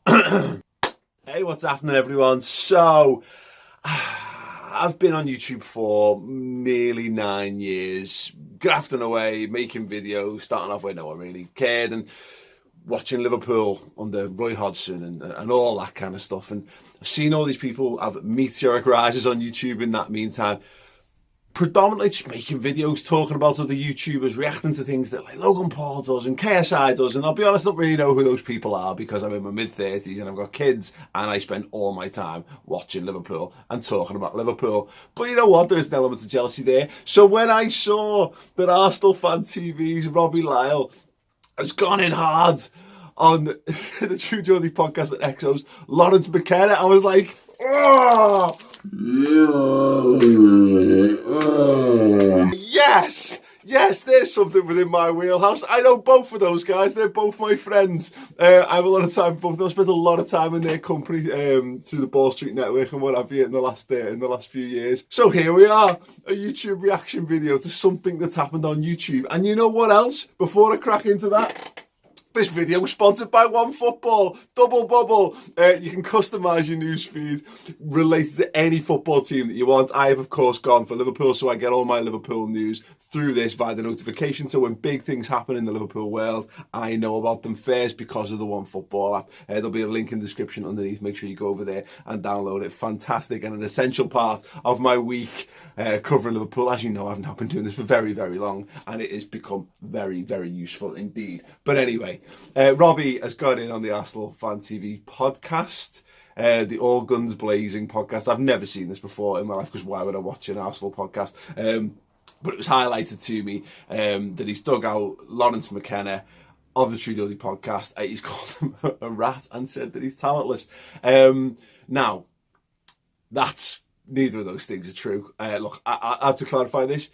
Hey, what's happening, everyone? So, I've been on YouTube for nearly 9 years, grafting away, making videos, starting off where no one really cared, and watching Liverpool under Roy Hodgson and all that kind of stuff. And I've seen all these people have meteoric rises on YouTube in that meantime. Predominantly just making videos, talking about other YouTubers, reacting to things that like Logan Paul does and KSI does. And I'll be honest, I don't really know who those people are because I'm in my mid-30s and I've got kids and I spend all my time watching Liverpool and talking about Liverpool. But you know what? There is an element of jealousy there. So when I saw that Arsenal Fan TV's Robbie Lyle has gone in hard on the True Geordie podcast at Exo's Laurence McKenna, I was like, oh! Yes, there's something within my wheelhouse. I know both of those guys. They're both my friends. I have a lot of time for both of them. I spent a lot of time in their company through the Ball Street Network and what have you in the last few years. So here we are, a YouTube reaction video to something that's happened on YouTube. And you know what else? Before I crack into that, this video was sponsored by OneFootball, Double Bubble. You can customise your news feed related to any football team that you want. I have, of course, gone for Liverpool, so I get all my Liverpool news through this via the notification. So when big things happen in the Liverpool world, I know about them first because of the OneFootball app. There'll be a link in the description underneath. Make sure you go over there and download it. Fantastic and an essential part of my week covering Liverpool. As you know, I've not been doing this for very, very long, and it has become very, very useful indeed. But anyway, Robbie has got in on the Arsenal Fan TV podcast, the All Guns Blazing podcast. I've never seen this before in my life because why would I watch an Arsenal podcast? But it was highlighted to me that he's dug out Laurence McKenna of the True Geordie podcast. He's called him a rat and said that he's talentless. Now, that's neither of those things are true. Look, I have to clarify this.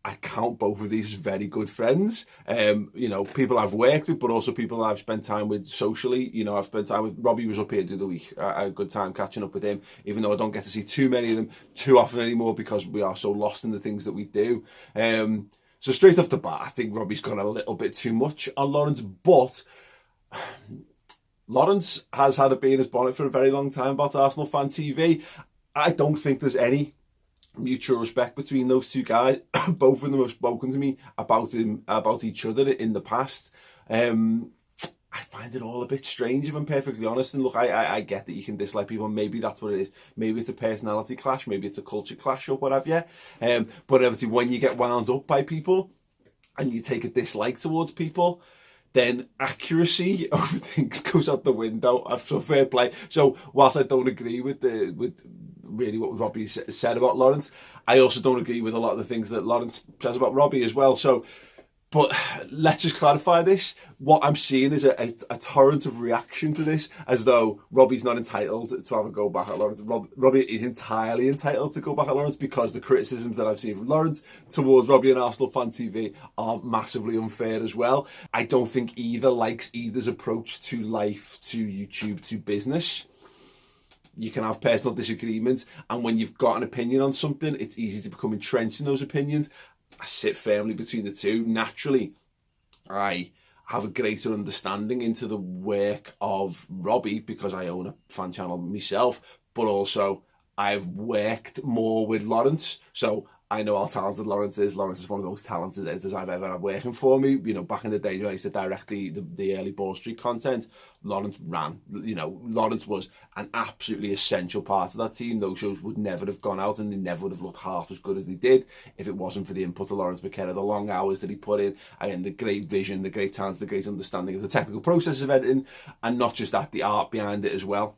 I count both of these as very good friends. You know, people I've worked with, but also people I've spent time with socially. You know, I've spent time with Robbie, was up here the other week. I had a good time catching up with him, even though I don't get to see too many of them too often anymore because we are so lost in the things that we do. So straight off the bat, I think Robbie's gone a little bit too much on Laurence, but Laurence has had a bee in his bonnet for a very long time about Arsenal Fan TV. I don't think there's any mutual respect between those two guys. Both of them have spoken to me about each other in the past. I find it all a bit strange, if I'm perfectly honest. And look, I get that you can dislike people. Maybe that's what it is. Maybe it's a personality clash. Maybe it's a culture clash or whatever. But obviously, when you get wound up by people and you take a dislike towards people, then accuracy over things goes out the window. So fair play. So whilst I don't agree with really what Robbie said about Laurence, I also don't agree with a lot of the things that Laurence says about Robbie as well. So, but let's just clarify this. What I'm seeing is a torrent of reaction to this, as though Robbie's not entitled to have a go back at Laurence. Robbie is entirely entitled to go back at Laurence because the criticisms that I've seen from Laurence towards Robbie and Arsenal Fan TV are massively unfair as well. I don't think either likes either's approach to life, to YouTube, to business. You can have personal disagreements, and when you've got an opinion on something, it's easy to become entrenched in those opinions. I sit firmly between the two. Naturally, I have a greater understanding into the work of Robbie because I own a fan channel myself, but also I've worked more with Laurence, so I know how talented Laurence is. Laurence is one of the most talented editors I've ever had working for me. You know, back in the day when I used to direct the early Ball Street content, Laurence ran. You know, Laurence was an absolutely essential part of that team. Those shows would never have gone out and they never would have looked half as good as they did if it wasn't for the input of Laurence McKenna, the long hours that he put in, and the great vision, the great talent, the great understanding of the technical processes of editing, and not just that, the art behind it as well.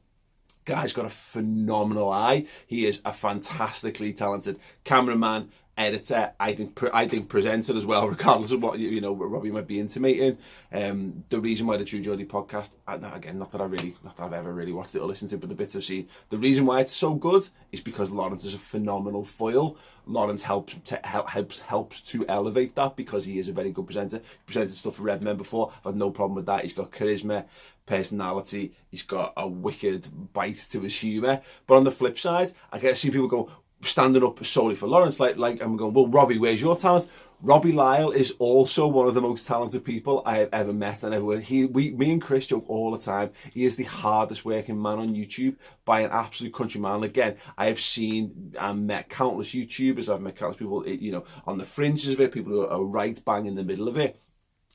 Guy's got a phenomenal eye. He is a fantastically talented cameraman, editor, I think presenter as well, regardless of what what Robbie might be intimating. The reason why the True Geordie podcast, again, not that I've ever really watched it or listened to it, but the bits I've seen, the reason why it's so good is because Laurence is a phenomenal foil. Laurence helps to elevate that because he is a very good presenter. He presented stuff for Redmen before. I've had no problem with that. He's got charisma, personality. He's got a wicked bite to his humour. But on the flip side, I get to see people go, standing up solely for Laurence. Like I'm going, well, Robbie, where's your talent? Robbie Lyle is also one of the most talented people I have ever met and ever with. Me and Chris joke all the time. He is the hardest working man on YouTube by an absolute country mile. Again, I have seen and met countless YouTubers. I've met countless people, you know, on the fringes of it, people who are right bang in the middle of it.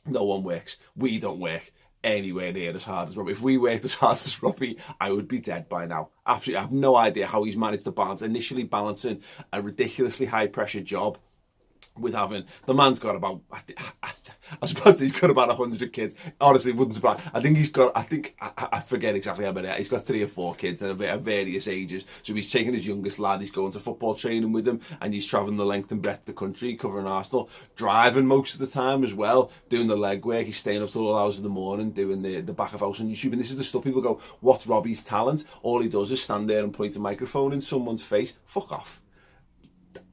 No one works. We don't work anywhere near as hard as Robbie. If we worked as hard as Robbie, I would be dead by now. Absolutely. I have no idea how he's managed to initially balancing a ridiculously high pressure job with having, the man's got about, I suppose he's got about 100 kids. Honestly, it wouldn't surprise. I forget exactly how many. He's got 3 or 4 kids at various ages. So he's taking his youngest lad, he's going to football training with him, and he's travelling the length and breadth of the country, covering Arsenal, driving most of the time as well, doing the legwork. He's staying up till all hours of the morning, doing the back of house on YouTube. And this is the stuff people go, what's Robbie's talent? All he does is stand there and point a microphone in someone's face. Fuck off.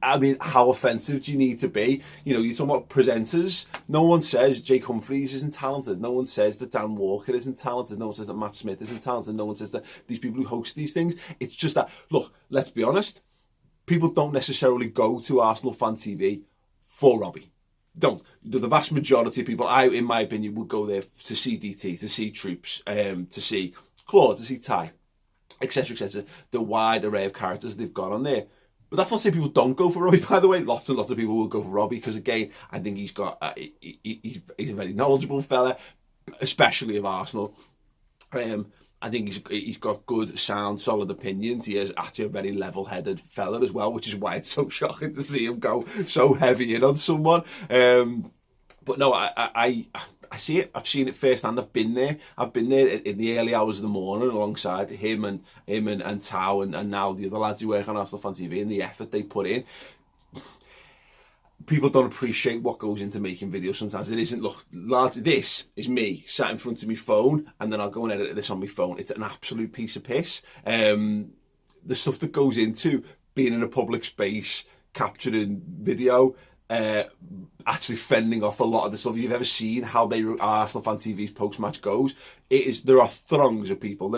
I mean, how offensive do you need to be? You know, you're talking about presenters. No one says Jake Humphries isn't talented. No one says that Dan Walker isn't talented. No one says that Matt Smith isn't talented. No one says that these people who host these things. It's just that, look, let's be honest. People don't necessarily go to Arsenal Fan TV for Robbie. Don't. The vast majority of people, in my opinion, would go there to see DT, to see Troops, to see Claude, to see Ty, etc., etc. The wide array of characters they've got on there. But that's not to say people don't go for Robbie, by the way. Lots and lots of people will go for Robbie because, again, I think he's got he's a very knowledgeable fella, especially of Arsenal. I think he's got good, sound, solid opinions. He is actually a very level-headed fella as well, which is why it's so shocking to see him go so heavy in on someone. But no, I see it. I've seen it firsthand. I've been there. I've been there in the early hours of the morning alongside him and Tao and now the other lads who work on Arsenal Fan TV and the effort they put in. People don't appreciate what goes into making videos sometimes. It isn't, look, largely this is me sat in front of my phone and then I'll go and edit this on my phone. It's an absolute piece of piss. The stuff that goes into being in a public space, capturing video, actually fending off a lot of the stuff. If you've ever seen how Arsenal Fan TV's post-match goes, there are throngs of people.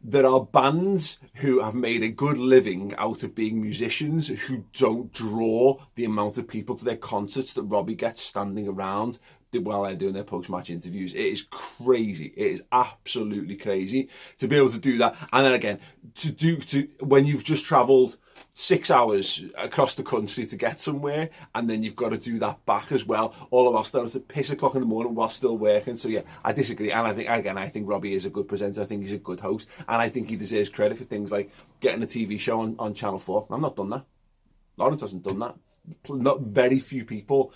There are bands who have made a good living out of being musicians who don't draw the amount of people to their concerts that Robbie gets standing around while they're doing their post-match interviews. It is crazy. It is absolutely crazy to be able to do that. And then again, when you've just travelled 6 hours across the country to get somewhere, and then you've got to do that back as well, all of us starting at piss o'clock in the morning while still working. So yeah, I disagree. And I think Robbie is a good presenter. I think he's a good host, and I think he deserves credit for things like getting a TV show on Channel 4. I've not done that. Laurence hasn't done that. Not very few people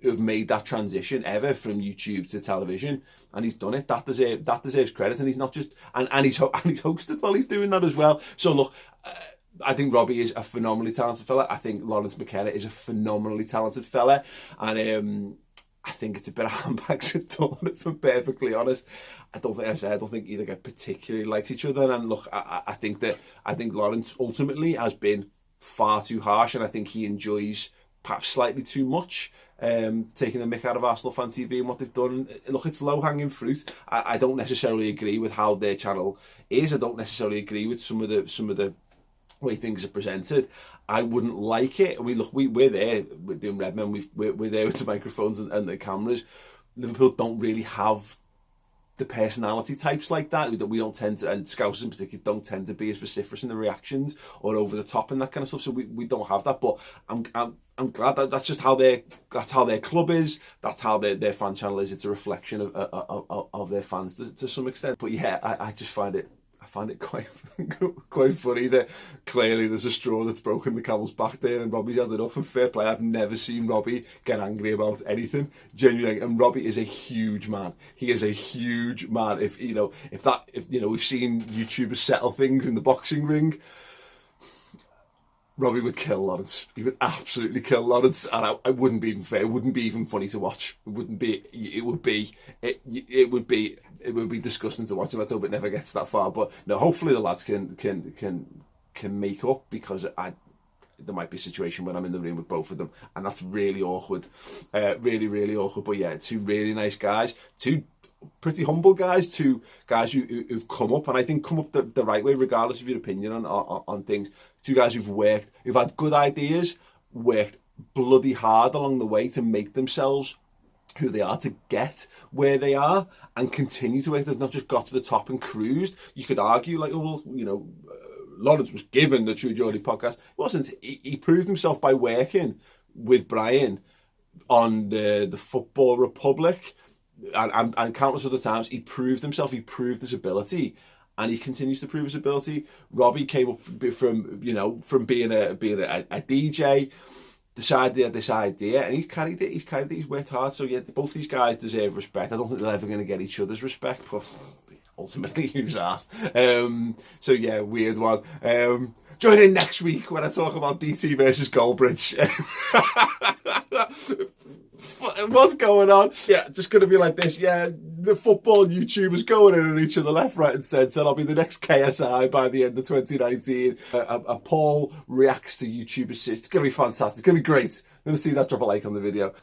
have made that transition ever from YouTube to television, and he's done it. That deserves credit, and he's not just and he's hosted while he's doing that as well. So look, I think Robbie is a phenomenally talented fella. I think Laurence McKenna is a phenomenally talented fella, and I think it's a bit of handbags at all, if I'm perfectly honest. I don't think either guy particularly likes each other. And look, I think Laurence ultimately has been far too harsh, and I think he enjoys perhaps slightly too much taking the mick out of Arsenal Fan TV and what they've done. Look, it's low-hanging fruit. I don't necessarily agree with how their channel is. I don't necessarily agree with some of the way things are presented. I wouldn't like it. I mean, look, we're there. We're doing Redmen. We're there with the microphones and the cameras. Liverpool don't really have the personality types like that. We don't tend to, and Scousers in particular, don't tend to be as vociferous in the reactions or over the top and that kind of stuff. So we don't have that. But I'm glad that that's just how their club is. That's how their fan channel is. It's a reflection of their fans to some extent. But yeah, I just find it quite funny that clearly there's a straw that's broken the camel's back there, and Robbie's had it up. And fair play, I've never seen Robbie get angry about anything, genuinely. And Robbie is a huge man. He is a huge man. If we've seen YouTubers settle things in the boxing ring, Robbie would kill Laurence. He would absolutely kill Laurence, and it wouldn't be even fair. It wouldn't be even funny to watch. It would be disgusting to watch, and let's hope it never gets that far. But no, hopefully the lads can make up, because there might be a situation when I'm in the room with both of them, and that's really awkward, really awkward. But yeah, two really nice guys, two pretty humble guys, two guys who've come up, and I think come up the right way, regardless of your opinion on things. Two guys who've had good ideas, worked bloody hard along the way to make themselves who they are, to get where they are, and continue to work. They've not just got to the top and cruised. You could argue, like, well, you know, Laurence was given the True Geordie podcast. It wasn't. He proved himself by working with Brian on the Football Republic, and countless other times. He proved himself. He proved his ability, and he continues to prove his ability. Robbie came up from being a DJ, decided he had this idea, and he's carried it. He's worked hard. So yeah, both these guys deserve respect. I don't think they're ever going to get each other's respect, but ultimately, who's asked? So yeah, weird one. Join in next week when I talk about DT versus Goldbridge. What's going on? Yeah, just going to be like this. Yeah, the football YouTubers going in on each other left, right and centre. I'll be the next KSI by the end of 2019. A poll reacts to YouTubers. It's going to be fantastic. It's going to be great. I'm going to see that. Drop a like on the video.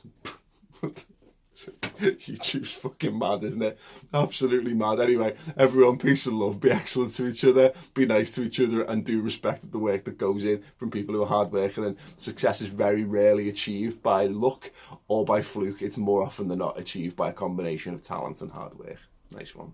YouTube's fucking mad, isn't it? Absolutely mad. Anyway, everyone, peace and love. Be excellent to each other, be nice to each other, and do respect the work that goes in from people who are hard working. And success is very rarely achieved by luck or by fluke. It's more often than not achieved by a combination of talent and hard work. Nice one.